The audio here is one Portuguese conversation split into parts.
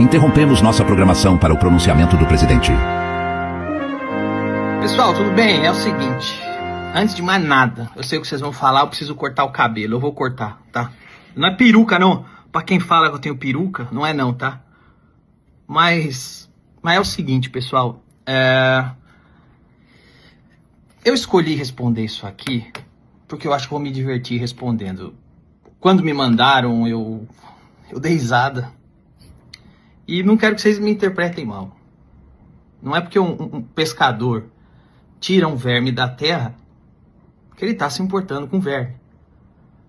Interrompemos nossa programação para o pronunciamento do presidente. Pessoal, tudo bem? É o seguinte, antes de mais nada, eu sei o que vocês vão falar, eu preciso cortar o cabelo, eu vou cortar, tá? Não é peruca não, pra quem fala que eu tenho peruca, não é não, tá? Mas é o seguinte, pessoal, eu escolhi responder isso aqui porque eu acho que vou me divertir respondendo. Quando me mandaram, eu dei risada. E não quero que vocês me interpretem mal. Não é porque um pescador tira um verme da terra que ele está se importando com o verme.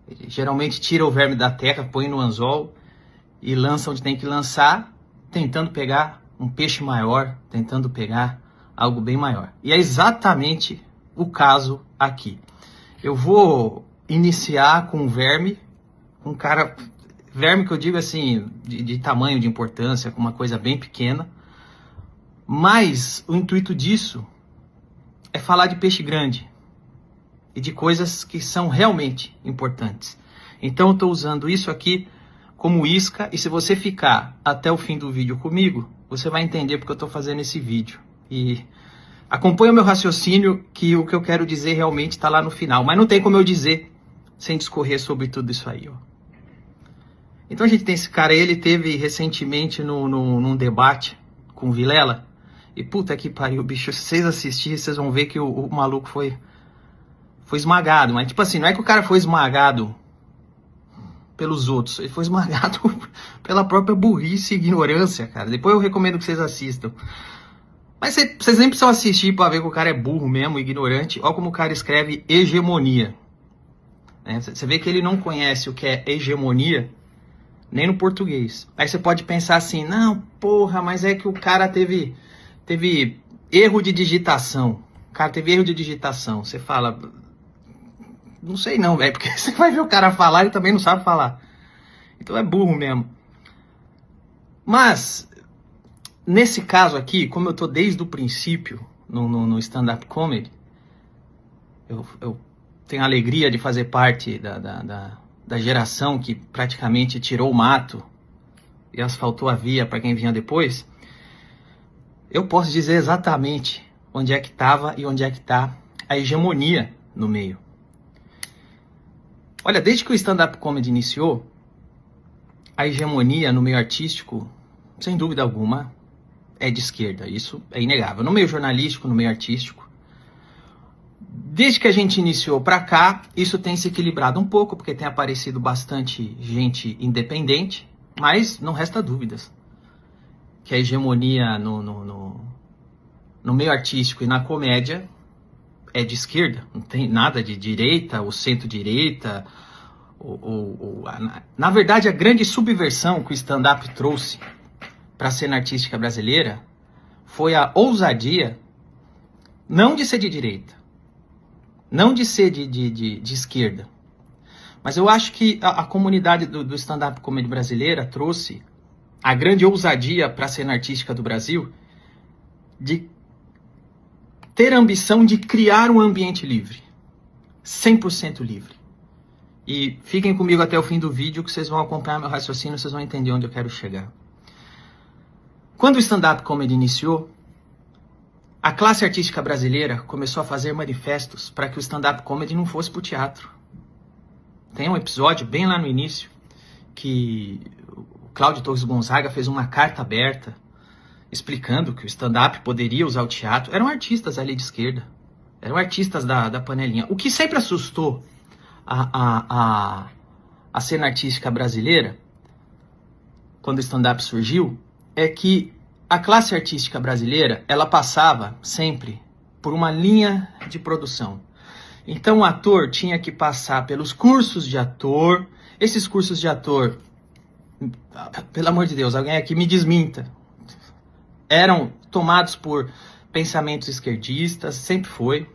Ele geralmente tira o verme da terra, põe no anzol e lança onde tem que lançar, tentando pegar um peixe maior, tentando pegar algo bem maior. E é exatamente o caso aqui. Eu vou iniciar com um verme, um cara... Verme que eu digo assim, de tamanho, de importância, com uma coisa bem pequena. Mas o intuito disso é falar de peixe grande e de coisas que são realmente importantes. Então eu estou usando isso aqui como isca, e se você ficar até o fim do vídeo comigo, você vai entender porque eu estou fazendo esse vídeo. E acompanha o meu raciocínio, que o que eu quero dizer realmente está lá no final. Mas não tem como eu dizer sem discorrer sobre tudo isso aí, ó. Então a gente tem esse cara, ele teve recentemente num debate com o Vilela, e puta que pariu, bicho, se vocês assistirem, vocês vão ver que o maluco foi esmagado, mas tipo assim, não é que o cara foi esmagado pelos outros, ele foi esmagado pela própria burrice e ignorância, cara. Depois eu recomendo que vocês assistam. Mas vocês nem precisam assistir pra ver que o cara é burro mesmo, ignorante. Olha como o cara escreve hegemonia. Você vê que ele não conhece o que é hegemonia, nem no português. Aí você pode pensar assim, não, porra, mas é que o cara teve erro de digitação. O cara teve erro de digitação. Você fala, não sei não, velho, porque você vai ver o cara falar e também não sabe falar. Então é burro mesmo. Mas, nesse caso aqui, como eu tô desde o princípio no stand-up comedy, eu tenho a alegria de fazer parte da geração que praticamente tirou o mato e asfaltou a via para quem vinha depois, eu posso dizer exatamente onde é que estava e onde é que está a hegemonia no meio. Olha, desde que o stand-up comedy iniciou, a hegemonia no meio artístico, sem dúvida alguma, é de esquerda. Isso é inegável. No meio jornalístico, no meio artístico, desde que a gente iniciou para cá, isso tem se equilibrado um pouco, porque tem aparecido bastante gente independente, mas não resta dúvidas que a hegemonia no meio artístico e na comédia é de esquerda. Não tem nada de direita ou centro-direita. Na verdade, a grande subversão que o stand-up trouxe para a cena artística brasileira foi a ousadia não de ser de direita, não de ser de esquerda, mas eu acho que a comunidade do stand-up comedy brasileira trouxe a grande ousadia para a cena artística do Brasil de ter a ambição de criar um ambiente livre, 100% livre. E fiquem comigo até o fim do vídeo que vocês vão acompanhar meu raciocínio, vocês vão entender onde eu quero chegar. Quando o stand-up comedy iniciou, a classe artística brasileira começou a fazer manifestos para que o stand-up comedy não fosse para o teatro. Tem um episódio bem lá no início que o Cláudio Torres Gonzaga fez uma carta aberta explicando que o stand-up poderia usar o teatro. Eram artistas ali de esquerda, eram artistas da panelinha. O que sempre assustou a cena artística brasileira, quando o stand-up surgiu, é que a classe artística brasileira, ela passava sempre por uma linha de produção. Então o ator tinha que passar pelos cursos de ator. Esses cursos de ator, pelo amor de Deus, alguém aqui me desminta, eram tomados por pensamentos esquerdistas, sempre foi.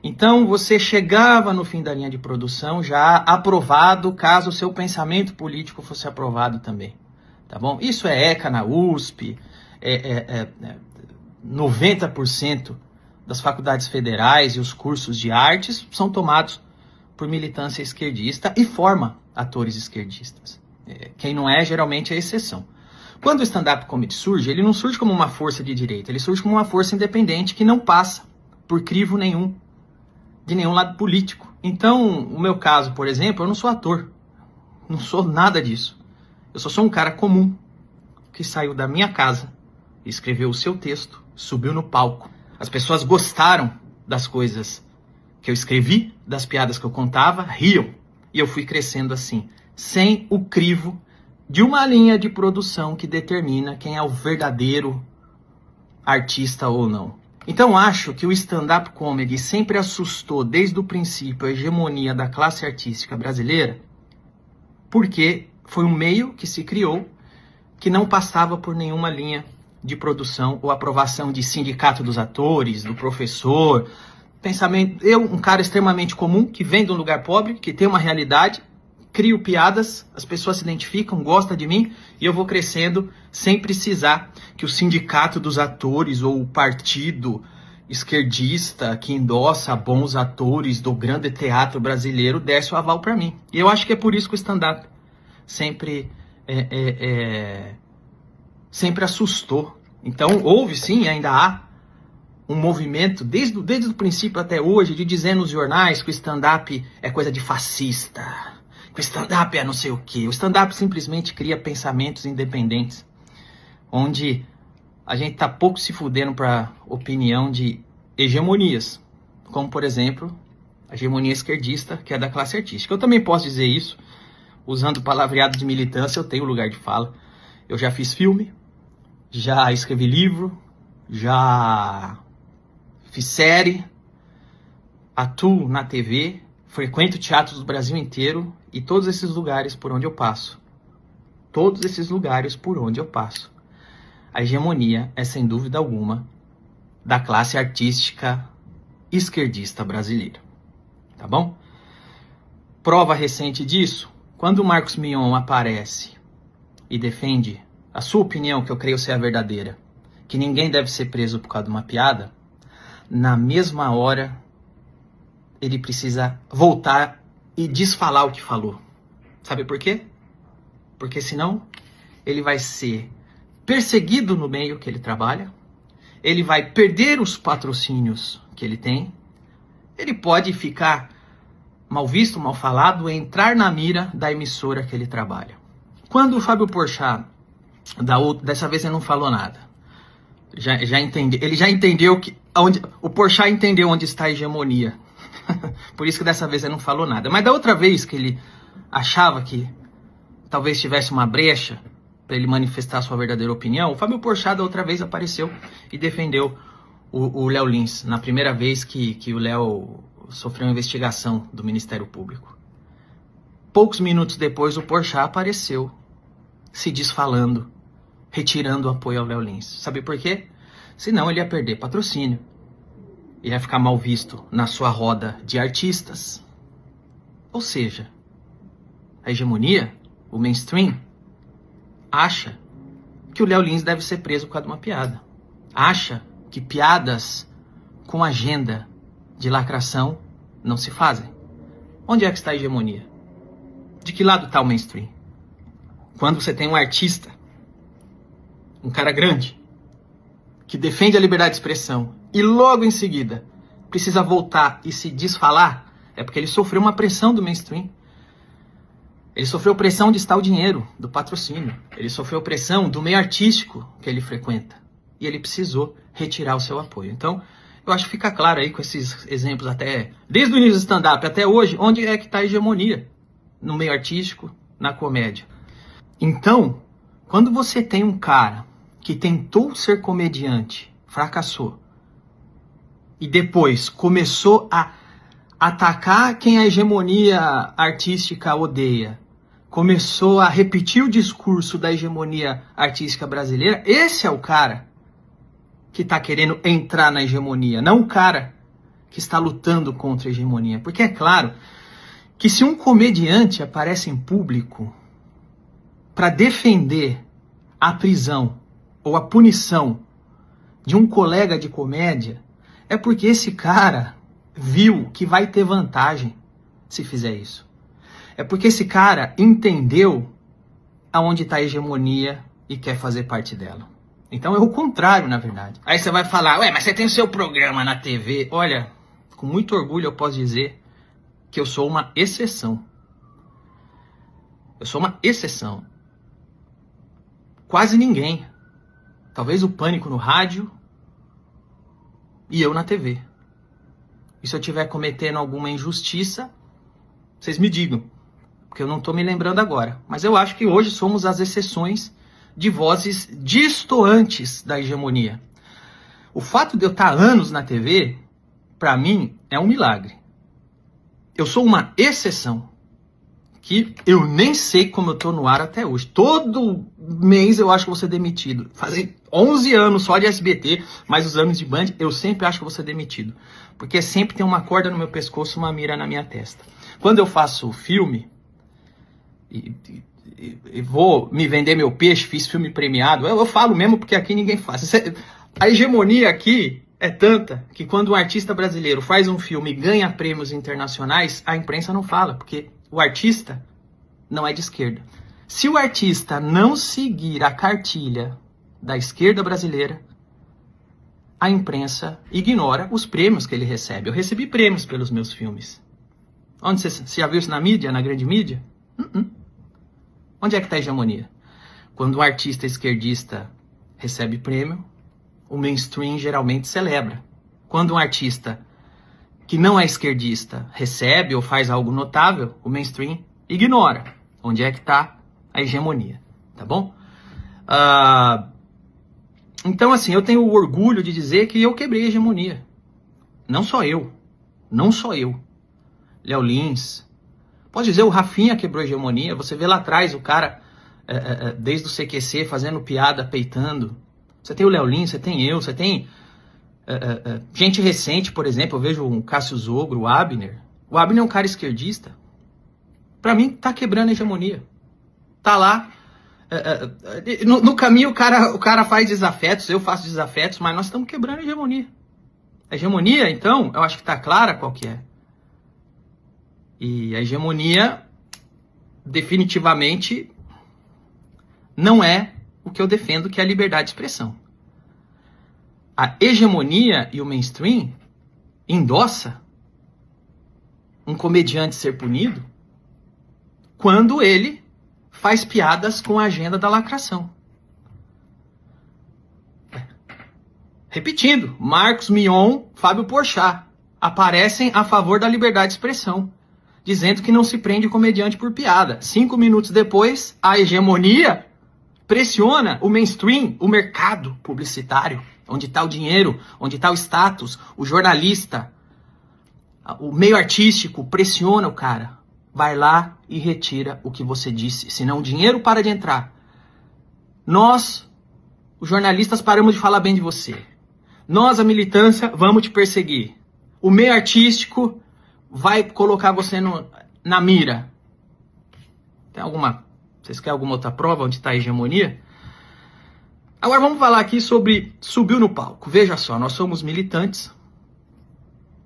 Então você chegava no fim da linha de produção já aprovado, caso o seu pensamento político fosse aprovado também. Tá bom? Isso é ECA na USP, 90% das faculdades federais e os cursos de artes são tomados por militância esquerdista e forma atores esquerdistas. Quem não é, geralmente é exceção. Quando o stand-up comedy surge, ele não surge como uma força de direita, ele surge como uma força independente que não passa por crivo nenhum, de nenhum lado político. Então, o meu caso, por exemplo, eu não sou ator, não sou nada disso. Eu só sou um cara comum, que saiu da minha casa, escreveu o seu texto, subiu no palco. As pessoas gostaram das coisas que eu escrevi, das piadas que eu contava, riam. E eu fui crescendo assim, sem o crivo de uma linha de produção que determina quem é o verdadeiro artista ou não. Então acho que o stand-up comedy sempre assustou desde o princípio a hegemonia da classe artística brasileira, porque foi um meio que se criou que não passava por nenhuma linha de produção ou aprovação de sindicato dos atores, do professor, pensamento. Eu, um cara extremamente comum, que vem de um lugar pobre, que tem uma realidade, crio piadas, as pessoas se identificam, gostam de mim, e eu vou crescendo sem precisar que o sindicato dos atores ou o partido esquerdista que endossa bons atores do grande teatro brasileiro desse o aval para mim. E eu acho que é por isso que o stand-up sempre sempre assustou. Então houve sim, ainda há um movimento, desde o princípio até hoje, de dizer nos jornais que o stand-up é coisa de fascista, que o stand-up é não sei o quê. O stand-up simplesmente cria pensamentos independentes, onde a gente tá pouco se fudendo para opinião de hegemonias, como por exemplo, a hegemonia esquerdista, que é da classe artística. Eu também posso dizer isso, usando o palavreado de militância, eu tenho lugar de fala. Eu já fiz filme, já escrevi livro, já fiz série, atuo na TV, frequento teatros do Brasil inteiro e todos esses lugares por onde eu passo. Todos esses lugares por onde eu passo. A hegemonia é, sem dúvida alguma, da classe artística esquerdista brasileira. Tá bom? Prova recente disso, quando o Marcos Mion aparece e defende a sua opinião, que eu creio ser a verdadeira, que ninguém deve ser preso por causa de uma piada, na mesma hora ele precisa voltar e desfalar o que falou. Sabe por quê? Porque senão ele vai ser perseguido no meio que ele trabalha, ele vai perder os patrocínios que ele tem, ele pode ficar mal visto, mal falado, entrar na mira da emissora que ele trabalha. Quando o Fábio Porchat, dessa vez ele não falou nada, ele já entendeu que o Porchat entendeu onde está a hegemonia. Por isso que dessa vez ele não falou nada. Mas da outra vez que ele achava que talvez tivesse uma brecha para ele manifestar sua verdadeira opinião, o Fábio Porchat da outra vez apareceu e defendeu o Léo Lins, na primeira vez que o Léo sofreu uma investigação do Ministério Público. Poucos minutos depois, o Porchat apareceu se desfalando, retirando o apoio ao Léo Lins. Sabe por quê? Senão ele ia perder patrocínio, ia ficar mal visto na sua roda de artistas. Ou seja, a hegemonia, o mainstream, acha que o Léo Lins deve ser preso por causa de uma piada. Acha que piadas com agenda de lacração não se fazem. Onde é que está a hegemonia? De que lado está o mainstream? Quando você tem um artista, um cara grande, que defende a liberdade de expressão e logo em seguida precisa voltar e se desfalar, é porque ele sofreu uma pressão do mainstream. Ele sofreu pressão de estar o dinheiro, do patrocínio. Ele sofreu pressão do meio artístico que ele frequenta. E ele precisou retirar o seu apoio. Então, eu acho que fica claro aí com esses exemplos até, desde o início do stand-up até hoje, onde é que está a hegemonia no meio artístico, na comédia. Então, quando você tem um cara que tentou ser comediante, fracassou, e depois começou a atacar quem a hegemonia artística odeia, começou a repetir o discurso da hegemonia artística brasileira, esse é o cara que está querendo entrar na hegemonia, não o cara que está lutando contra a hegemonia. Porque é claro que se um comediante aparece em público para defender a prisão ou a punição de um colega de comédia, é porque esse cara viu que vai ter vantagem se fizer isso. É porque esse cara entendeu aonde está a hegemonia e quer fazer parte dela. Então é o contrário, na verdade. Aí você vai falar, ué, mas você tem o seu programa na TV. Olha, com muito orgulho eu posso dizer que eu sou uma exceção. Eu sou uma exceção. Quase ninguém. Talvez o Pânico no rádio e eu na TV. E se eu estiver cometendo alguma injustiça, vocês me digam. Porque eu não estou me lembrando agora. Mas eu acho que hoje somos as exceções de vozes destoantes da hegemonia. O fato de eu estar anos na TV, para mim, é um milagre. Eu sou uma exceção. Que eu nem sei como eu tô no ar até hoje. Todo mês eu acho que vou ser demitido. Fazem 11 anos só de SBT, mais os anos de Band, eu sempre acho que vou ser demitido. Porque sempre tem uma corda no meu pescoço, uma mira na minha testa. Quando eu faço filme, e vou me vender meu peixe, fiz filme premiado, eu falo mesmo porque aqui ninguém faz. A hegemonia aqui é tanta que quando um artista brasileiro faz um filme e ganha prêmios internacionais, a imprensa não fala, porque o artista não é de esquerda. Se o artista não seguir a cartilha da esquerda brasileira, a imprensa ignora os prêmios que ele recebe. Eu recebi prêmios pelos meus filmes. Onde você já viu isso na mídia, na grande mídia? Onde é que está a hegemonia? Quando um artista esquerdista recebe prêmio, o mainstream geralmente celebra. Quando um artista que não é esquerdista recebe ou faz algo notável, o mainstream ignora. Onde é que está a hegemonia, tá bom? Então, assim, eu tenho o orgulho de dizer que eu quebrei a hegemonia. Não só eu. Léo Lins. Pode dizer, o Rafinha quebrou a hegemonia. Você vê lá atrás o cara, desde o CQC, fazendo piada, peitando. Você tem o Léo Lins, você tem eu, você tem... gente recente, por exemplo, eu vejo um Cássio Zogro, o Abner. O Abner é um cara esquerdista. Pra mim, tá quebrando a hegemonia. Tá lá. No caminho, o cara faz desafetos, eu faço desafetos, mas nós estamos quebrando a hegemonia. A hegemonia, então, eu acho que tá clara qual que é. E a hegemonia, definitivamente, não é o que eu defendo, que é a liberdade de expressão. A hegemonia e o mainstream endossa um comediante ser punido quando ele faz piadas com a agenda da lacração. Repetindo, Marcos Mion, Fábio Porchat aparecem a favor da liberdade de expressão, dizendo que não se prende comediante por piada. 5 minutos depois, a hegemonia pressiona o mainstream, o mercado publicitário, onde está o dinheiro, onde está o status, o jornalista, o meio artístico, pressiona o cara. Vai lá e retira o que você disse, senão o dinheiro para de entrar. Nós, os jornalistas, paramos de falar bem de você. Nós, a militância, vamos te perseguir. O meio artístico vai colocar você na mira. Vocês querem alguma outra prova onde está a hegemonia? Agora vamos falar aqui sobre subiu no palco. Veja só, nós somos militantes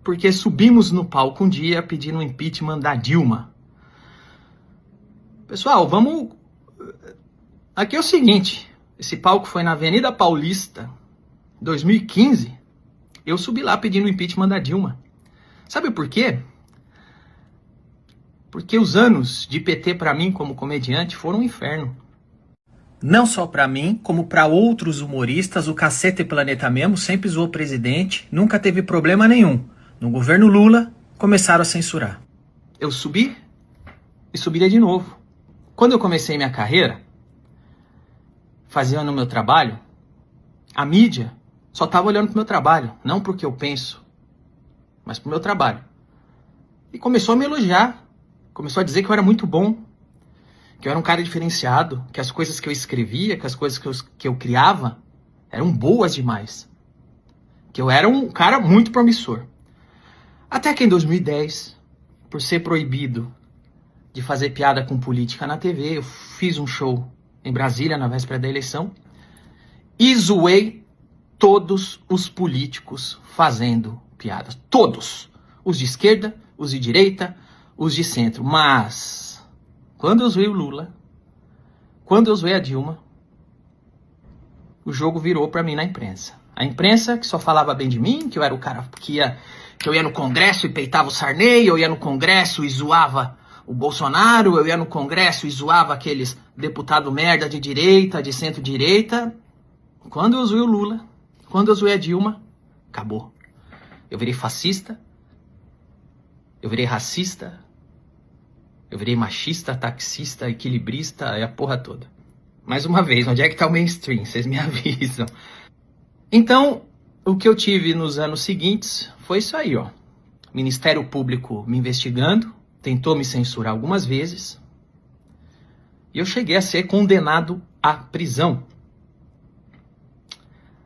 porque subimos no palco um dia pedindo o impeachment da Dilma. Pessoal, vamos... Aqui é o seguinte, esse palco foi na Avenida Paulista, 2015. Eu subi lá pedindo o impeachment da Dilma. Sabe por quê? Porque os anos de PT para mim como comediante foram um inferno. Não só para mim, como para outros humoristas, o Cacete Planeta mesmo sempre zoou o presidente, nunca teve problema nenhum. No governo Lula, começaram a censurar. Eu subi e subiria de novo. Quando eu comecei minha carreira, fazendo o meu trabalho, a mídia só estava olhando para o meu trabalho, não para o que eu penso, mas para o meu trabalho. E começou a me elogiar, começou a dizer que eu era muito bom, que eu era um cara diferenciado, que as coisas que eu escrevia, que as coisas que eu criava eram boas demais, que eu era um cara muito promissor. Até que em 2010, por ser proibido de fazer piada com política na TV, eu fiz um show em Brasília na véspera da eleição e zoei todos os políticos fazendo piadas. Todos. Os de esquerda, os de direita, os de centro. Mas, quando eu zoei o Lula, quando eu zoei a Dilma, o jogo virou para mim na imprensa. A imprensa que só falava bem de mim, que eu era o cara que eu ia no Congresso e peitava o Sarney, eu ia no Congresso e zoava o Bolsonaro, eu ia no Congresso e zoava aqueles deputados merda de direita, de centro-direita. Quando eu zoei o Lula, quando eu zoei a Dilma, acabou. Eu virei fascista, eu virei racista, eu virei machista, taxista, equilibrista, e a porra toda. Mais uma vez, onde é que tá o mainstream? Vocês me avisam. Então, o que eu tive nos anos seguintes foi isso aí, ó. Ministério Público me investigando, tentou me censurar algumas vezes, e eu cheguei a ser condenado à prisão.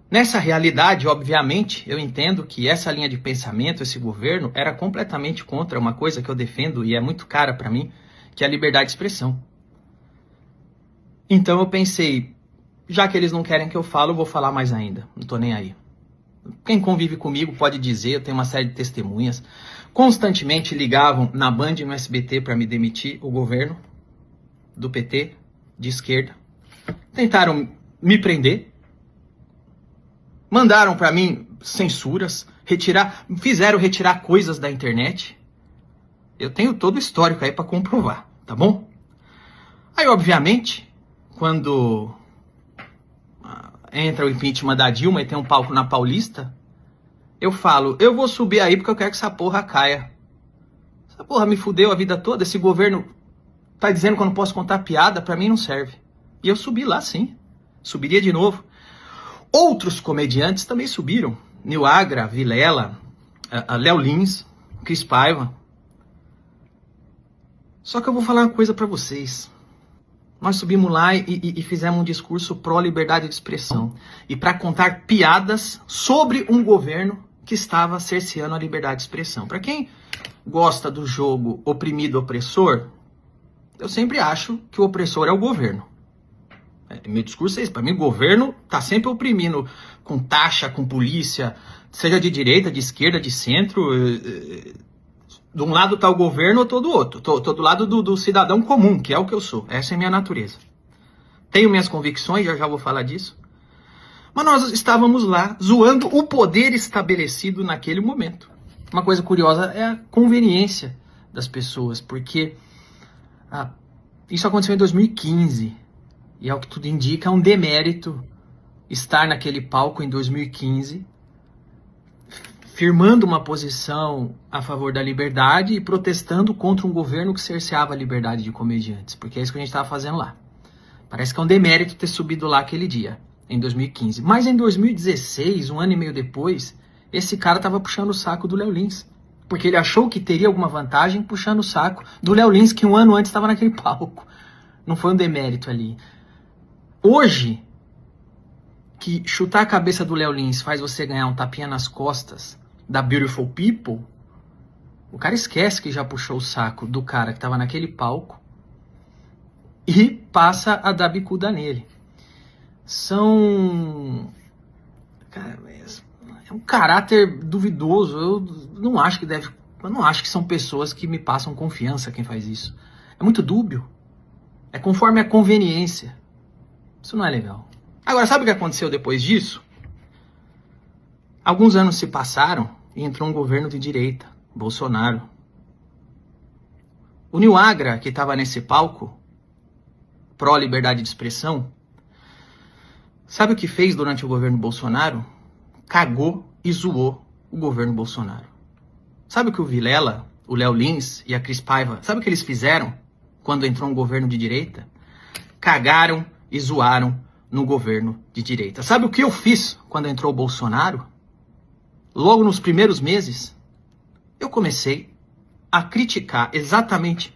Nessa realidade, obviamente, eu entendo que essa linha de pensamento, esse governo, era completamente contra uma coisa que eu defendo e é muito cara para mim, que é a liberdade de expressão. Então eu pensei, já que eles não querem que eu fale, eu vou falar mais ainda. Não tô nem aí. Quem convive comigo pode dizer, eu tenho uma série de testemunhas. Constantemente ligavam na Band e no SBT para me demitir, o governo do PT, de esquerda. Tentaram me prender. Mandaram para mim censuras, fizeram retirar coisas da internet. Eu tenho todo o histórico aí para comprovar, tá bom? Aí, obviamente, quando entra o impeachment da Dilma e tem um palco na Paulista, eu falo, eu vou subir aí porque eu quero que essa porra caia. Essa porra me fudeu a vida toda, esse governo tá dizendo que eu não posso contar piada, pra mim não serve. E eu subi lá sim, subiria de novo. Outros comediantes também subiram. Nil Agra, Vilela, Léo Lins, Cris Paiva. Só que eu vou falar uma coisa pra vocês. Nós subimos lá e fizemos um discurso pró-liberdade de expressão. E para contar piadas sobre um governo que estava cerceando a liberdade de expressão. Para quem gosta do jogo oprimido-opressor, eu sempre acho que o opressor é o governo. Meu discurso é esse. Para mim, o governo tá sempre oprimindo com taxa, com polícia, seja de direita, de esquerda, de centro. De um lado tá o governo, ou tô do outro. Tô do lado do cidadão comum, que é o que eu sou. Essa é a minha natureza. Tenho minhas convicções, já vou falar disso. Mas nós estávamos lá zoando o poder estabelecido naquele momento. Uma coisa curiosa é a conveniência das pessoas, porque isso aconteceu em 2015. E ao que tudo indica, é um demérito estar naquele palco em 2015, firmando uma posição a favor da liberdade e protestando contra um governo que cerceava a liberdade de comediantes. Porque é isso que a gente estava fazendo lá. Parece que é um demérito ter subido lá aquele dia, em 2015. Mas em 2016, um ano e meio depois, esse cara estava puxando o saco do Léo Lins. Porque ele achou que teria alguma vantagem puxando o saco do Léo Lins, que um ano antes estava naquele palco. Não foi um demérito ali. Hoje, que chutar a cabeça do Léo Lins faz você ganhar um tapinha nas costas da Beautiful People, o cara esquece que já puxou o saco do cara que estava naquele palco e passa a dar bicuda nele. Cara, é um caráter duvidoso. Eu não acho que são pessoas que me passam confiança quem faz isso. É muito dúbio. É conforme a conveniência. Isso não é legal. Agora, sabe o que aconteceu depois disso? Alguns anos se passaram e entrou um governo de direita, Bolsonaro. O Nil Agra, que estava nesse palco, pró-liberdade de expressão, sabe o que fez durante o governo Bolsonaro? Cagou e zoou o governo Bolsonaro. Sabe o que o Vilela, o Léo Lins e a Cris Paiva, sabe o que eles fizeram quando entrou um governo de direita? Cagaram e zoaram no governo de direita. Sabe o que eu fiz quando entrou o Bolsonaro? Logo nos primeiros meses, eu comecei a criticar exatamente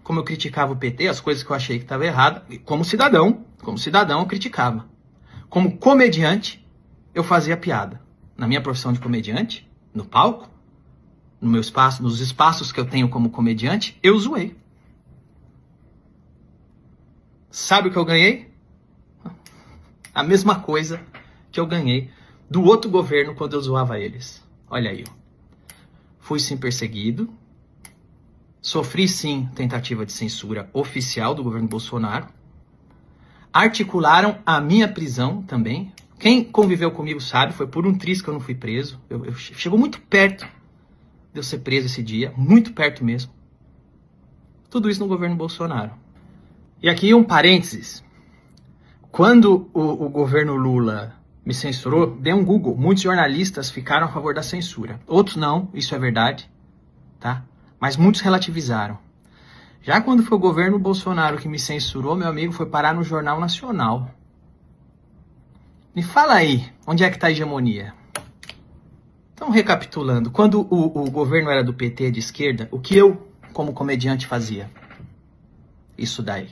como eu criticava o PT, as coisas que eu achei que estavam erradas. Como cidadão eu criticava. Como comediante, eu fazia piada. Na minha profissão de comediante, no palco, no meu espaço, nos espaços que eu tenho como comediante, eu zoei. Sabe o que eu ganhei? A mesma coisa que eu ganhei do outro governo quando eu zoava eles. Olha aí, ó. Fui sim perseguido. Sofri sim tentativa de censura oficial do governo Bolsonaro. articularam a minha prisão também. Quem conviveu comigo sabe, foi por um triz que eu não fui preso. Chegou muito perto de eu ser preso esse dia, muito perto mesmo. Tudo isso no governo Bolsonaro. E aqui um parênteses. Quando o governo Lula me censurou, dei um Google. Muitos jornalistas ficaram a favor da censura. Outros não, isso é verdade, tá? Mas muitos relativizaram. Já quando foi o governo Bolsonaro que me censurou, meu amigo, foi parar no Jornal Nacional. Me fala aí, onde é que tá a hegemonia? Então, recapitulando, quando o governo era do PT de esquerda, o que eu, como comediante, fazia? Isso daí.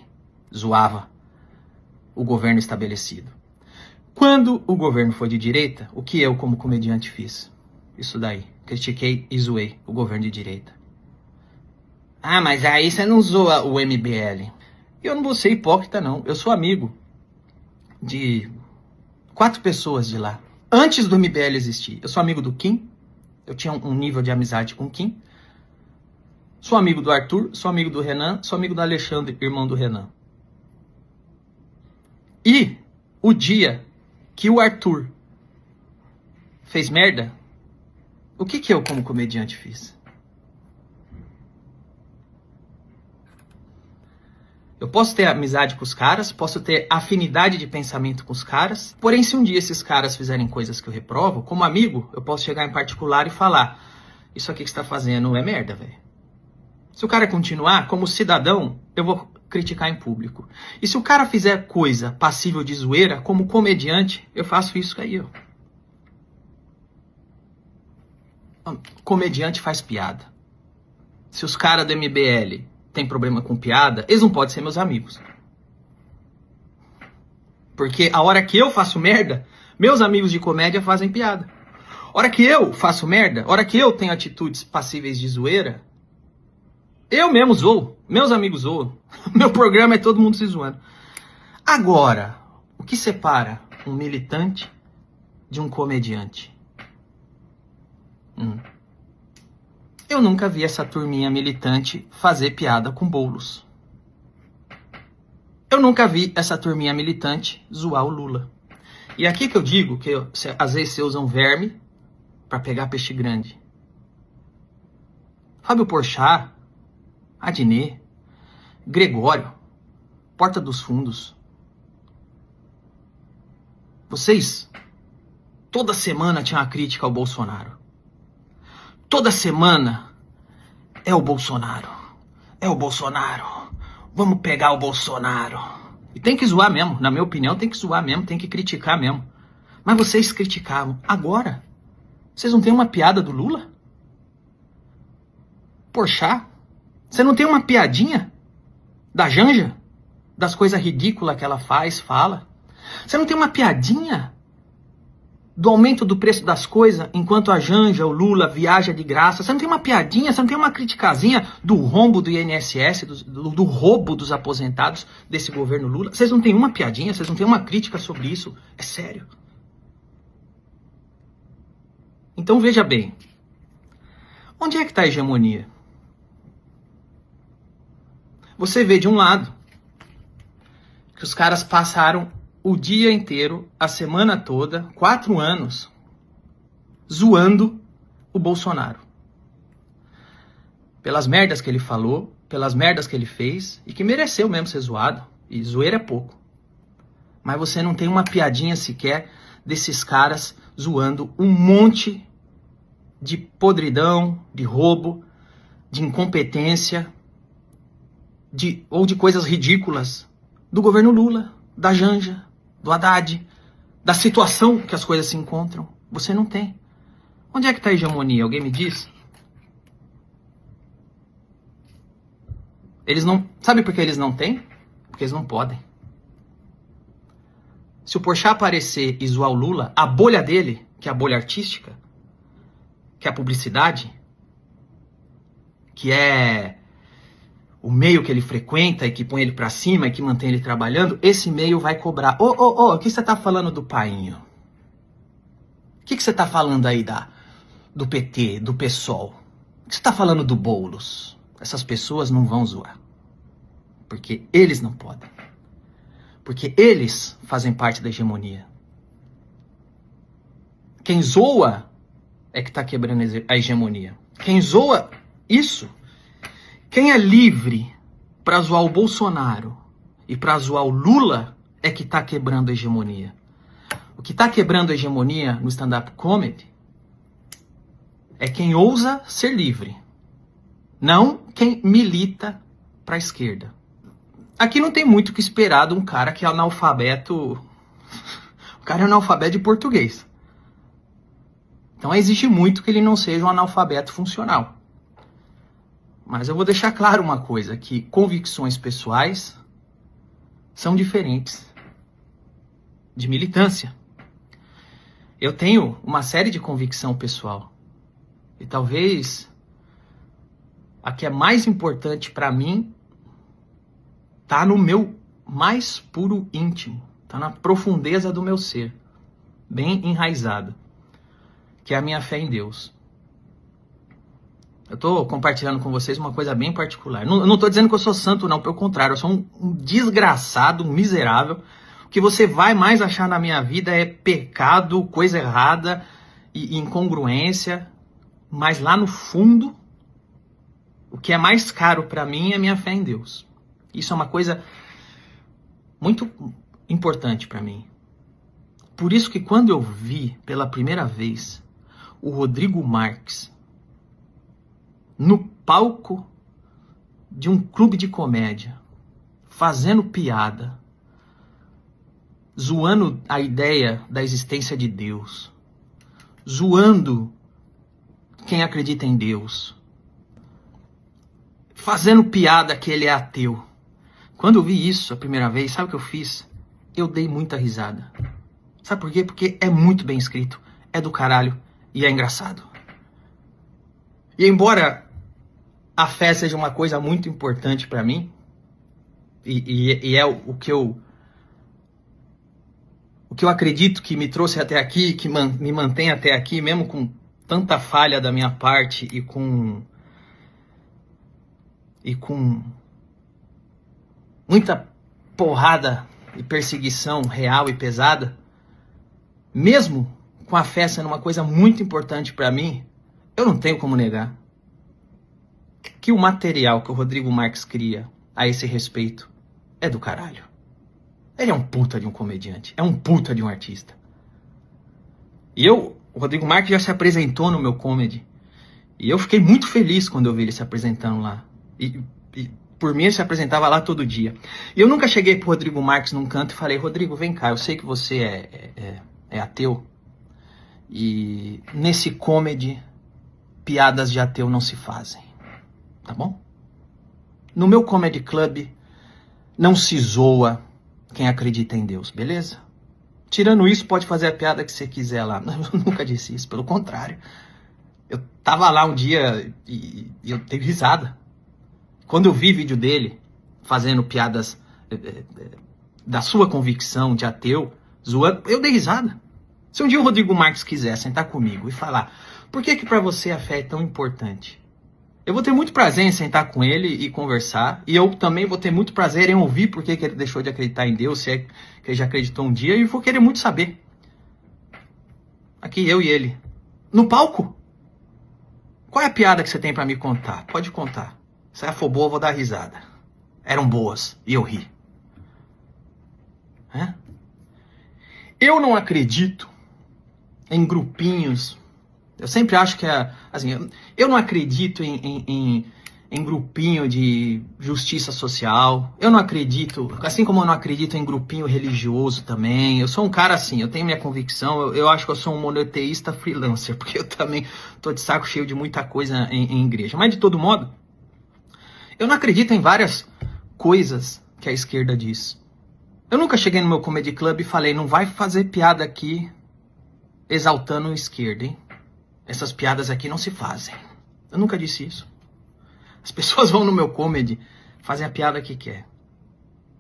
Zoava o governo estabelecido. Quando o governo foi de direita, o que eu, como comediante, fiz? Isso daí. Critiquei e zoei o governo de direita. Ah, mas aí você não zoa o MBL. Eu não vou ser hipócrita, não. Eu sou amigo de 4 pessoas de lá. Antes do MBL existir. Eu sou amigo do Kim. Eu tinha um nível de amizade com o Kim. Sou amigo do Arthur. Sou amigo do Renan. Sou amigo do Alexandre, irmão do Renan. E o dia que o Arthur fez merda, o que eu, como comediante, fiz? Eu posso ter amizade com os caras, posso ter afinidade de pensamento com os caras, porém se um dia esses caras fizerem coisas que eu reprovo, como amigo, eu posso chegar em particular e falar: isso aqui que você tá fazendo é merda, velho. Se o cara continuar, como cidadão, eu vou criticar em público. E se o cara fizer coisa passível de zoeira, como comediante, eu faço isso aí, ó. Comediante faz piada. Se os caras do MBL têm problema com piada, eles não podem ser meus amigos. Porque a hora que eu faço merda, meus amigos de comédia fazem piada. A hora que eu faço merda, a hora que eu tenho atitudes passíveis de zoeira, eu mesmo zoo, meus amigos zoam. Meu programa é todo mundo se zoando. Agora, o que separa um militante de um comediante? Eu nunca vi essa turminha militante fazer piada com Boulos. Eu nunca vi essa turminha militante zoar o Lula. E aqui que eu digo que às vezes você usa um verme para pegar peixe grande. Fábio Porchat, Adnet, Gregório, Porta dos Fundos. Vocês, toda semana tinha uma crítica ao Bolsonaro. Toda semana é o Bolsonaro. É o Bolsonaro. Vamos pegar o Bolsonaro. E tem que zoar mesmo. Na minha opinião, tem que zoar mesmo. Tem que criticar mesmo. Mas vocês criticavam. Agora, vocês não têm uma piada do Lula? Porchat? Você não tem uma piadinha da Janja? Das coisas ridículas que ela faz, fala? Você não tem uma piadinha do aumento do preço das coisas, enquanto a Janja, o Lula, viaja de graça? Você não tem uma piadinha, você não tem uma criticazinha do rombo do INSS, do roubo dos aposentados desse governo Lula? Vocês não têm uma piadinha, vocês não têm uma crítica sobre isso? É sério. Então veja bem, onde é que está a hegemonia? Você vê de um lado que os caras passaram o dia inteiro, a semana toda, 4 anos, zoando o Bolsonaro. Pelas merdas que ele falou, pelas merdas que ele fez, e que mereceu mesmo ser zoado, e zoeira é pouco. Mas você não tem uma piadinha sequer desses caras zoando um monte de podridão, de roubo, de incompetência, ou de coisas ridículas do governo Lula, da Janja, do Haddad, da situação que as coisas se encontram. Você não tem. Onde é que está a hegemonia? Alguém me diz? Eles não... Sabe por que eles não têm? Porque eles não podem. Se o Porchat aparecer e zoar o Lula, a bolha dele, que é a bolha artística, que é a publicidade, que é o meio que ele frequenta e que põe ele pra cima e que mantém ele trabalhando, esse meio vai cobrar. O que você tá falando do Painho? O que você tá falando aí do PT, do PSOL? O que você tá falando do Boulos? Essas pessoas não vão zoar. Porque eles não podem. Porque eles fazem parte da hegemonia. Quem zoa é que está quebrando a hegemonia. Quem zoa isso, quem é livre para zoar o Bolsonaro e para zoar o Lula é que está quebrando a hegemonia. O que está quebrando a hegemonia no stand-up comedy é quem ousa ser livre, não quem milita para a esquerda. Aqui não tem muito o que esperar de um cara que é analfabeto. O cara é analfabeto de português. Então exige muito que ele não seja um analfabeto funcional. Mas eu vou deixar claro uma coisa, que convicções pessoais são diferentes de militância. Eu tenho uma série de convicção pessoal. E talvez a que é mais importante para mim tá no meu mais puro íntimo, tá na profundeza do meu ser, bem enraizado, que é a minha fé em Deus. Eu tô compartilhando com vocês uma coisa bem particular. Eu não tô dizendo que eu sou santo, não, pelo contrário, eu sou um desgraçado, um miserável. O que você vai mais achar na minha vida é pecado, coisa errada e incongruência, mas lá no fundo, o que é mais caro para mim é a minha fé em Deus. Isso é uma coisa muito importante para mim. Por isso que quando eu vi pela primeira vez o Rodrigo Marques no palco de um clube de comédia, fazendo piada, zoando a ideia da existência de Deus, zoando quem acredita em Deus, fazendo piada que ele é ateu. Quando eu vi isso a primeira vez, sabe o que eu fiz? Eu dei muita risada. Sabe por quê? Porque é muito bem escrito, é do caralho e é engraçado. E embora a fé seja uma coisa muito importante para mim, e é o que eu acredito que me trouxe até aqui, que me mantém até aqui, mesmo com tanta falha da minha parte e com muita porrada e perseguição real e pesada, mesmo com a fé sendo uma coisa muito importante para mim, eu não tenho como negar que o material que o Rodrigo Marques cria a esse respeito é do caralho. Ele é um puta de um comediante, é um puta de um artista. E o Rodrigo Marques já se apresentou no meu comedy, e eu fiquei muito feliz quando eu vi ele se apresentando lá. E por mim ele se apresentava lá todo dia. E eu nunca cheguei pro Rodrigo Marques num canto e falei: Rodrigo, vem cá, eu sei que você é ateu, e nesse comedy piadas de ateu não se fazem, tá bom? No meu comedy club não se zoa quem acredita em Deus, beleza? Tirando isso, pode fazer a piada que você quiser lá. Eu nunca disse isso, pelo contrário. Eu tava lá um dia e eu dei risada. Quando eu vi vídeo dele fazendo piadas da sua convicção de ateu, zoando, eu dei risada. Se um dia o Rodrigo Marques quiser sentar comigo e falar: por que pra você a fé é tão importante? Eu vou ter muito prazer em sentar com ele e conversar. E eu também vou ter muito prazer em ouvir por que ele deixou de acreditar em Deus, se é que ele já acreditou um dia. E vou querer muito saber. Aqui, eu e ele. No palco. Qual é a piada que você tem pra me contar? Pode contar. Se ela for boa, eu vou dar risada. Eram boas. E eu ri. Eu não acredito em grupinhos. Eu sempre acho que assim, eu não acredito em grupinho de justiça social. Eu não acredito, assim como eu não acredito em grupinho religioso também. Eu sou um cara assim, eu tenho minha convicção. Eu acho que eu sou um monoteísta freelancer, porque eu também tô de saco cheio de muita coisa em igreja. Mas de todo modo, eu não acredito em várias coisas que a esquerda diz. Eu nunca cheguei no meu comedy club e falei: não vai fazer piada aqui exaltando a esquerda, hein? Essas piadas aqui não se fazem. Eu nunca disse isso. As pessoas vão no meu comedy, fazem a piada que quer.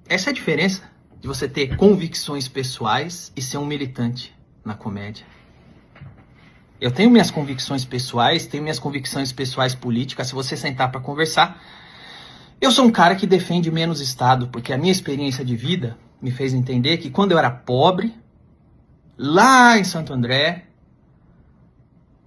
Essa é a diferença de você ter convicções pessoais e ser um militante na comédia. Eu tenho minhas convicções pessoais, tenho minhas convicções pessoais políticas. Se você sentar para conversar, eu sou um cara que defende menos Estado, porque a minha experiência de vida me fez entender que quando eu era pobre, lá em Santo André,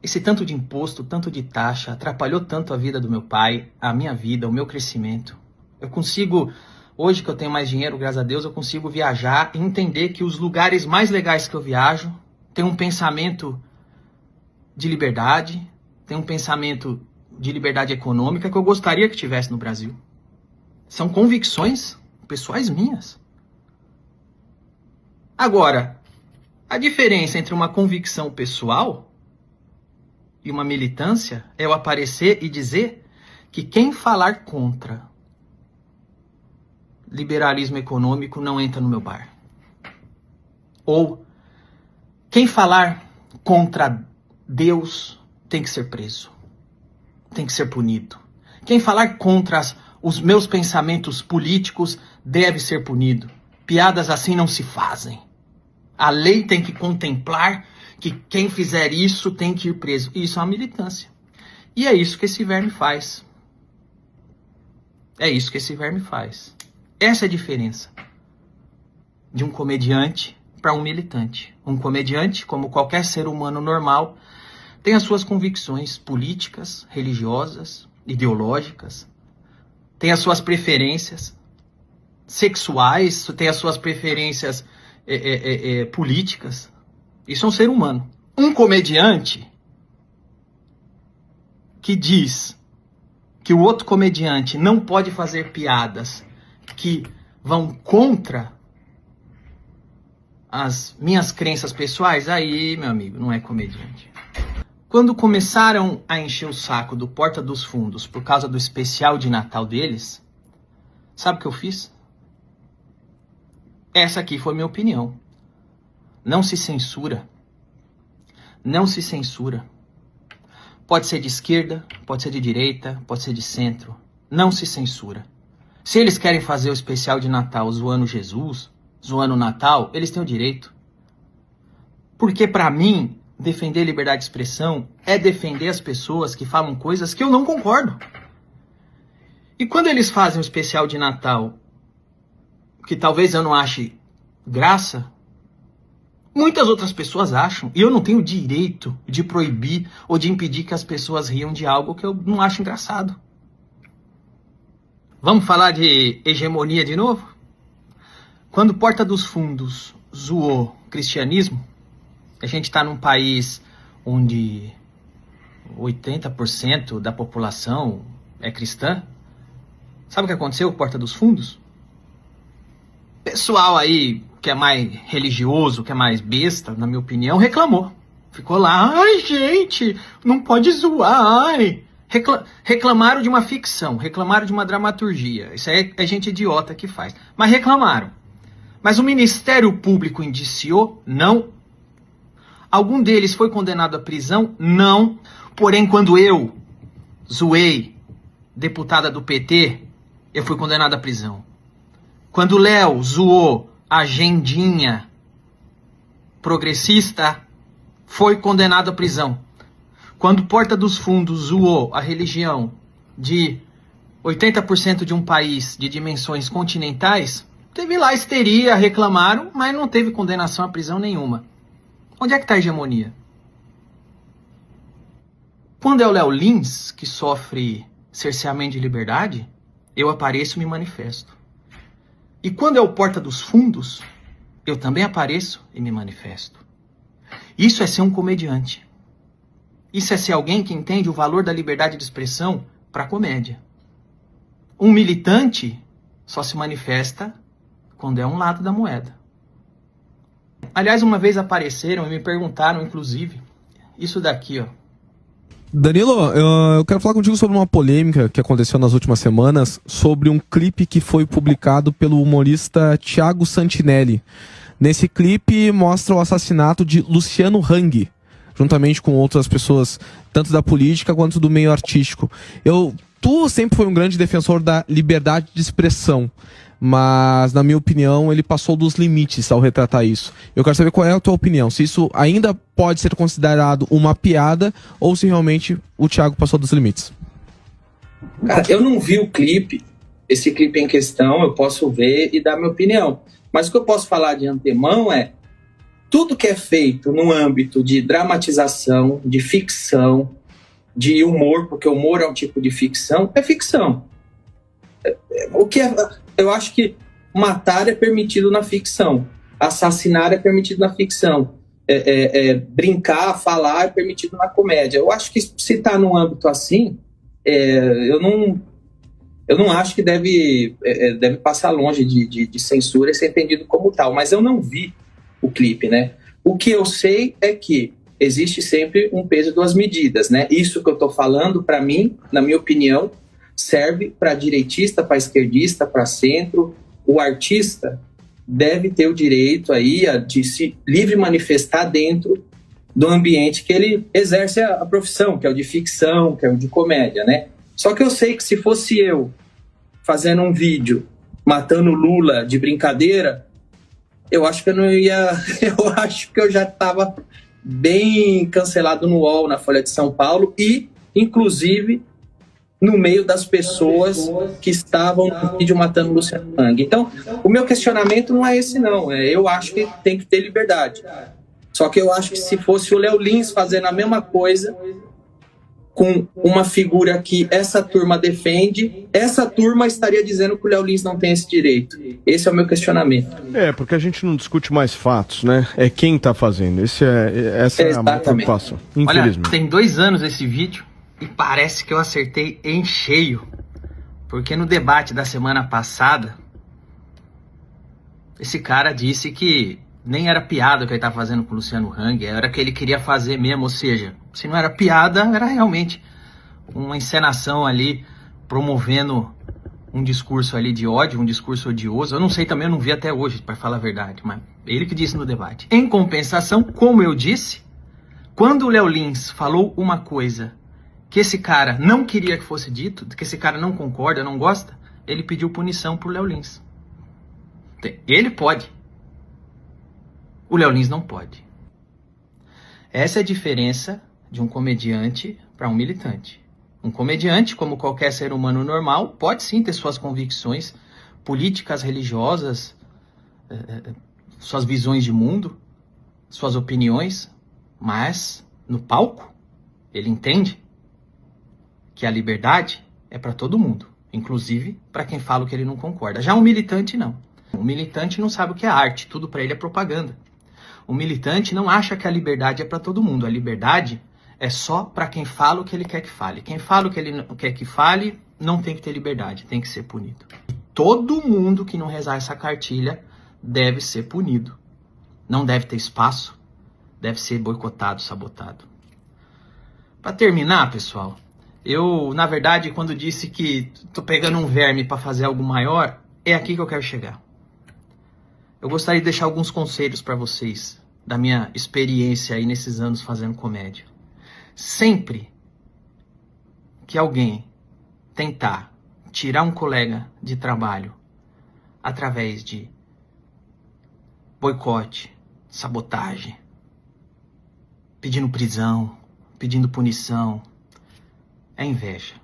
esse tanto de imposto, tanto de taxa, atrapalhou tanto a vida do meu pai, a minha vida, o meu crescimento. Eu consigo, hoje que eu tenho mais dinheiro, graças a Deus, eu consigo viajar e entender que os lugares mais legais que eu viajo têm um pensamento de liberdade, tem um pensamento de liberdade econômica que eu gostaria que tivesse no Brasil. São convicções pessoais minhas. Agora, a diferença entre uma convicção pessoal e uma militância é eu aparecer e dizer que quem falar contra liberalismo econômico não entra no meu bar. Ou quem falar contra Deus tem que ser preso, tem que ser punido. Quem falar contra os meus pensamentos políticos deve ser punido. Piadas assim não se fazem. A lei tem que contemplar que quem fizer isso tem que ir preso. Isso é uma militância. E é isso que esse verme faz. É isso que esse verme faz. Essa é a diferença de um comediante para um militante. Um comediante, como qualquer ser humano normal, tem as suas convicções políticas, religiosas, ideológicas, tem as suas preferências sexuais, tem as suas preferências políticas. Isso é um ser humano. Um comediante que diz que o outro comediante não pode fazer piadas que vão contra as minhas crenças pessoais, aí, meu amigo, não é comediante. Quando começaram a encher o saco do Porta dos Fundos por causa do especial de Natal deles, sabe o que eu fiz? Essa aqui foi minha opinião. Não se censura. Não se censura. Pode ser de esquerda, pode ser de direita, pode ser de centro. Não se censura. Se eles querem fazer o especial de Natal zoando Jesus, zoando o Natal, eles têm o direito. Porque pra mim, defender liberdade de expressão é defender as pessoas que falam coisas que eu não concordo. E quando eles fazem um especial de Natal, que talvez eu não ache graça, muitas outras pessoas acham. E eu não tenho direito de proibir ou de impedir que as pessoas riam de algo que eu não acho engraçado. Vamos falar de hegemonia de novo? Quando Porta dos Fundos zoou cristianismo, a gente está num país onde 80% da população é cristã. Sabe o que aconteceu com Porta dos Fundos? Pessoal aí que é mais religioso, que é mais besta, na minha opinião, reclamou. Ficou lá, ai gente, não pode zoar, ai. Reclamaram de uma ficção, reclamaram de uma dramaturgia. Isso aí é gente idiota que faz. Mas reclamaram. Mas o Ministério Público indiciou? Não. Algum deles foi condenado à prisão? Não. Porém, quando eu zoei deputada do PT, eu fui condenado à prisão. Quando o Léo zoou a agendinha progressista, foi condenado à prisão. Quando Porta dos Fundos zoou a religião de 80% de um país de dimensões continentais, teve lá histeria, reclamaram, mas não teve condenação à prisão nenhuma. Onde é que está a hegemonia? Quando é o Léo Lins que sofre cerceamento de liberdade, eu apareço e me manifesto. E quando é o Porta dos Fundos, eu também apareço e me manifesto. Isso é ser um comediante. Isso é ser alguém que entende o valor da liberdade de expressão para a comédia. Um militante só se manifesta quando é um lado da moeda. Aliás, uma vez apareceram e me perguntaram, inclusive, isso daqui, ó. Danilo, eu quero falar contigo sobre uma polêmica que aconteceu nas últimas semanas sobre um clipe que foi publicado pelo humorista Thiago Santinelli. Nesse clipe mostra o assassinato de Luciano Hang, juntamente com outras pessoas, tanto da política quanto do meio artístico. Tu sempre foi um grande defensor da liberdade de expressão, mas, na minha opinião, ele passou dos limites ao retratar isso. Eu quero saber qual é a tua opinião, se isso ainda pode ser considerado uma piada ou se realmente o Thiago passou dos limites. Cara, eu não vi o clipe, esse clipe em questão, eu posso ver e dar minha opinião. Mas o que eu posso falar de antemão é tudo que é feito no âmbito de dramatização, de ficção, de humor, porque o humor é um tipo de ficção, é ficção. Eu acho que matar é permitido na ficção, assassinar é permitido na ficção, brincar, falar é permitido na comédia. Eu acho que se está num âmbito assim, eu não acho que deve passar longe de censura e ser entendido como tal, mas eu não vi o clipe, né? O que eu sei é que existe sempre um peso das medidas, né? Isso que eu estou falando, para mim, na minha opinião, serve para direitista, para esquerdista, para centro. O artista deve ter o direito aí de se livre manifestar dentro do ambiente que ele exerce a profissão, que é o de ficção, que é o de comédia, né? Só que eu sei que se fosse eu fazendo um vídeo matando Lula de brincadeira, eu acho que eu não ia... Eu acho que eu já estava bem cancelado no UOL, na Folha de São Paulo e, inclusive, no meio das pessoas que estavam no vídeo matando Luciano Hang. Então, o meu questionamento não é esse, não. Eu acho que tem que ter liberdade. Só que eu acho que se fosse o Léo Lins fazendo a mesma coisa com uma figura que essa turma defende, essa turma estaria dizendo que o Léo Lins não tem esse direito. Esse é o meu questionamento. Porque a gente não discute mais fatos, né? É quem tá fazendo. Essa é a minha preocupação, infelizmente. Olha, tem 2 anos esse vídeo e parece que eu acertei em cheio. Porque no debate da semana passada, esse cara disse que nem era piada o que ele estava fazendo com o Luciano Hang, era o que ele queria fazer mesmo, ou seja, se não era piada, era realmente uma encenação ali, promovendo um discurso ali de ódio, um discurso odioso. Eu não sei também, eu não vi até hoje, para falar a verdade, mas ele que disse no debate. Em compensação, como eu disse, quando o Léo Lins falou uma coisa que esse cara não queria que fosse dito, que esse cara não concorda, não gosta, ele pediu punição pro Léo Lins. Ele pode. O Léo Lins não pode. Essa é a diferença de um comediante para um militante. Um comediante, como qualquer ser humano normal, pode sim ter suas convicções políticas, religiosas, suas visões de mundo, suas opiniões, mas no palco ele entende que a liberdade é para todo mundo, inclusive para quem fala o que ele não concorda. Já um militante não. Um militante não sabe o que é arte, tudo para ele é propaganda. O militante não acha que a liberdade é para todo mundo. A liberdade é só para quem fala o que ele quer que fale. Quem fala o que ele não quer que fale não tem que ter liberdade, tem que ser punido. Todo mundo que não rezar essa cartilha deve ser punido. Não deve ter espaço, deve ser boicotado, sabotado. Para terminar, pessoal, eu, na verdade, quando disse que tô pegando um verme para fazer algo maior, é aqui que eu quero chegar. Eu gostaria de deixar alguns conselhos para vocês, da minha experiência aí nesses anos fazendo comédia. Sempre que alguém tentar tirar um colega de trabalho através de boicote, sabotagem, pedindo prisão, pedindo punição, é inveja.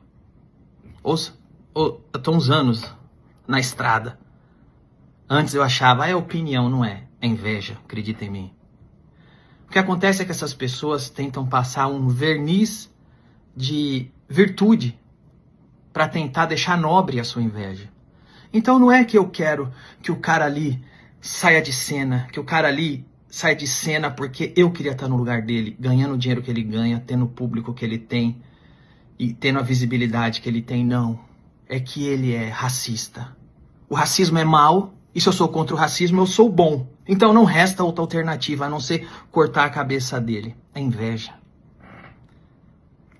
Ouça, eu tô uns anos na estrada. Antes eu achava, é opinião, não é? É inveja, acredita em mim. O que acontece é que essas pessoas tentam passar um verniz de virtude para tentar deixar nobre a sua inveja. Então não é que eu quero que o cara ali saia de cena, que o cara ali saia de cena porque eu queria estar no lugar dele, ganhando o dinheiro que ele ganha, tendo o público que ele tem e tendo a visibilidade que ele tem, não. É que ele é racista. O racismo é mau. E se eu sou contra o racismo, eu sou bom. Então não resta outra alternativa a não ser cortar a cabeça dele. É inveja.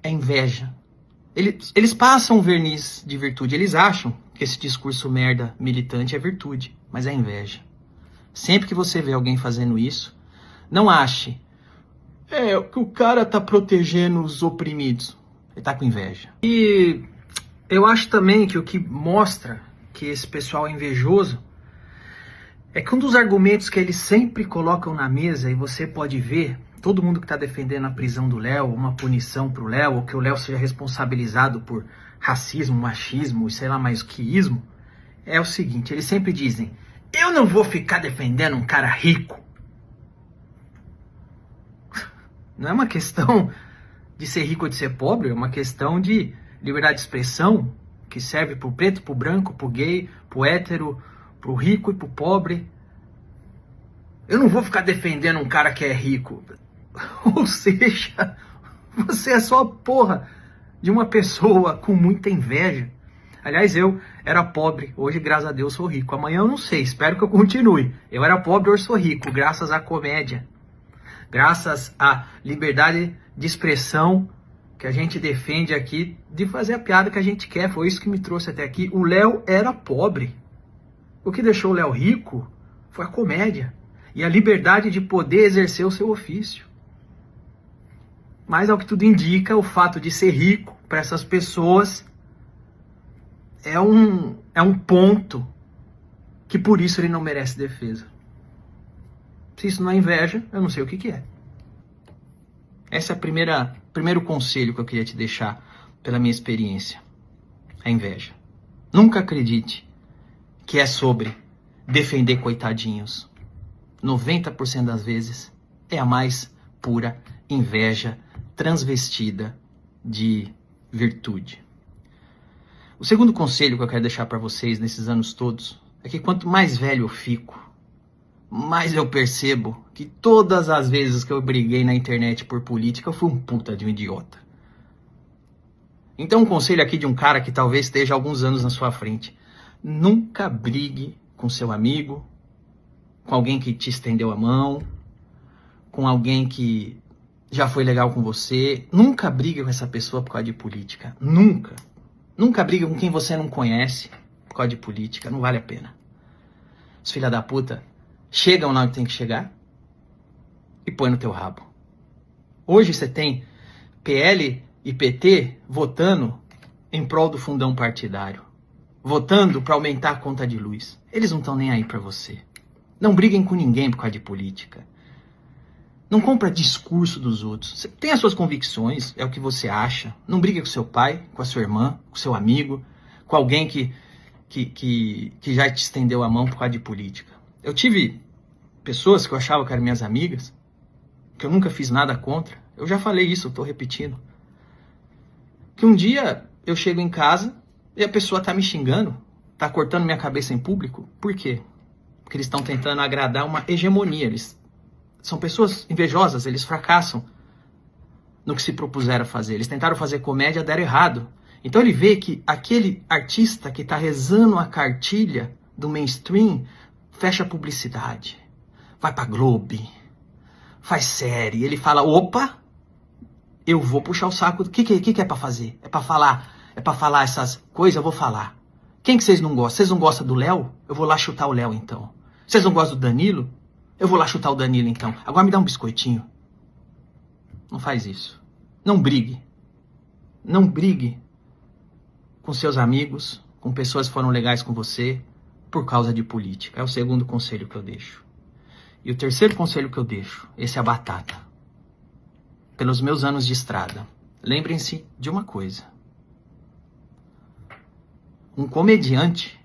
É inveja. Eles passam um verniz de virtude. Eles acham que esse discurso merda militante é virtude. Mas é inveja. Sempre que você vê alguém fazendo isso, não ache que o cara tá protegendo os oprimidos. Ele tá com inveja. E eu acho também que o que mostra que esse pessoal é invejoso é que um dos argumentos que eles sempre colocam na mesa, e você pode ver, todo mundo que está defendendo a prisão do Léo, uma punição para o Léo, ou que o Léo seja responsabilizado por racismo, machismo e sei lá mais o que ismo, é o seguinte, eles sempre dizem, Eu não vou ficar defendendo um cara rico. Não é uma questão de ser rico ou de ser pobre, é uma questão de liberdade de expressão, que serve pro preto, pro branco, pro gay, pro hétero, pro rico e pro pobre. Eu não vou ficar defendendo um cara que é rico. Ou seja, você é só a porra de uma pessoa com muita inveja. Aliás, eu era pobre, hoje, graças a Deus, sou rico. Amanhã eu não sei, espero que eu continue. Eu era pobre, hoje sou rico, graças à comédia. Graças à liberdade de expressão que a gente defende aqui, de fazer a piada que a gente quer. Foi isso que me trouxe até aqui. O Léo era pobre. O que deixou o Léo rico foi a comédia e a liberdade de poder exercer o seu ofício. Mas, ao que tudo indica, o fato de ser rico para essas pessoas é um ponto que por isso ele não merece defesa. Se isso não é inveja, eu não sei o que é. Esse é o primeiro conselho que eu queria te deixar pela minha experiência. A inveja. Nunca acredite que é sobre defender coitadinhos. 90% das vezes é a mais pura inveja transvestida de virtude. O segundo conselho que eu quero deixar para vocês nesses anos todos é que quanto mais velho eu fico, mais eu percebo que todas as vezes que eu briguei na internet por política, eu fui um puta de um idiota. Então um conselho aqui de um cara que talvez esteja alguns anos na sua frente. Nunca brigue com seu amigo, com alguém que te estendeu a mão, com alguém que já foi legal com você. Nunca brigue com essa pessoa por causa de política. Nunca. Nunca brigue com quem você não conhece por causa de política. Não vale a pena. Os filha da puta chegam lá onde tem que chegar e põe no teu rabo. Hoje você tem PL e PT votando em prol do fundão partidário. Votando para aumentar a conta de luz. Eles não estão nem aí para você. Não briguem com ninguém por causa de política. Não compra discurso dos outros. Você tem as suas convicções, é o que você acha. Não brigue com seu pai, com a sua irmã, com seu amigo, com alguém que já te estendeu a mão por causa de política. Eu tive pessoas que eu achava que eram minhas amigas, que eu nunca fiz nada contra. Eu já falei isso, eu tô repetindo. Que um dia eu chego em casa e a pessoa tá me xingando, tá cortando minha cabeça em público. Por quê? Porque eles estão tentando agradar uma hegemonia. Eles são pessoas invejosas, eles fracassam no que se propuseram a fazer. Eles tentaram fazer comédia, deram errado. Então ele vê que aquele artista que está rezando a cartilha do mainstream fecha a publicidade, vai pra Globo, faz série. Ele fala, opa, eu vou puxar o saco. O que é pra fazer? É pra falar essas coisas? Eu vou falar. Quem que vocês não gostam? Vocês não gostam do Léo? Eu vou lá chutar o Léo então. Vocês não gostam do Danilo? Eu vou lá chutar o Danilo então. Agora me dá um biscoitinho. Não faz isso. Não brigue. Não brigue com seus amigos, com pessoas que foram legais com você, por causa de política. É o segundo conselho que eu deixo. E o terceiro conselho que eu deixo, esse é a batata. Pelos meus anos de estrada, lembrem-se de uma coisa. Um comediante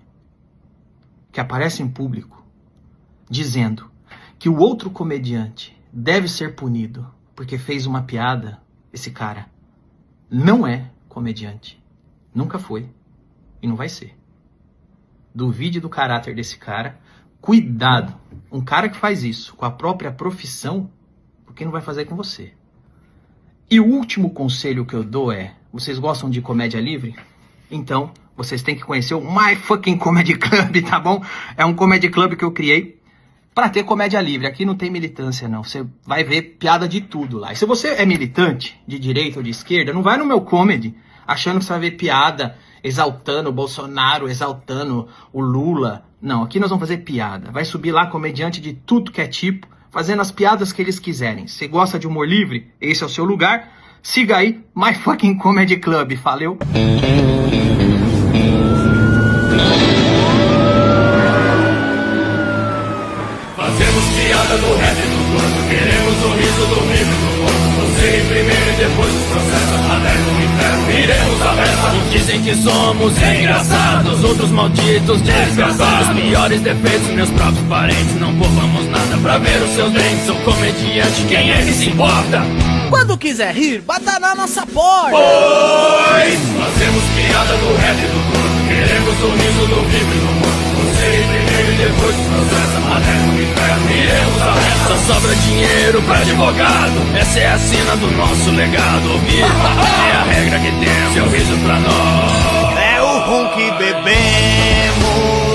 que aparece em público dizendo que o outro comediante deve ser punido porque fez uma piada, esse cara não é comediante. Nunca foi e não vai ser. Duvide do caráter desse cara. Cuidado. Um cara que faz isso com a própria profissão, porque não vai fazer com você. E o último conselho que eu dou é, vocês gostam de comédia livre? Então, vocês têm que conhecer o My Fucking Comedy Club, tá bom? É um comedy club que eu criei pra ter comédia livre. Aqui não tem militância, não. Você vai ver piada de tudo lá. E se você é militante, de direita ou de esquerda, não vai no meu comedy achando que você vai ver piada exaltando o Bolsonaro, exaltando o Lula. Não, aqui nós vamos fazer piada. Vai subir lá comediante de tudo que é tipo, fazendo as piadas que eles quiserem. Você gosta de humor livre? Esse é o seu lugar. Siga aí, My Fucking Comedy Club. Valeu! Fazemos piada do rap do gordo, queremos o riso do vivo do morto. Você em primeiro e depois os processos, até no inferno iremos à beça. Dizem que que somos engraçados, outros malditos, desgraçados. Os piores defeitos, meus próprios parentes. Não poupamos nada pra ver os seus dentes. Sou comediante, quem é que se importa? Quando quiser rir, bata na nossa porta. Pois fazemos piada do rap e do corpo. Queremos o riso do vivo e do morto. Você primeiro e depois processa, matéria no inferno, iremos a reta. Só sobra dinheiro pra advogado. Essa é a sina do nosso legado. Ouvir é a regra que temos. Seu riso pra nós é o rum que bebemos.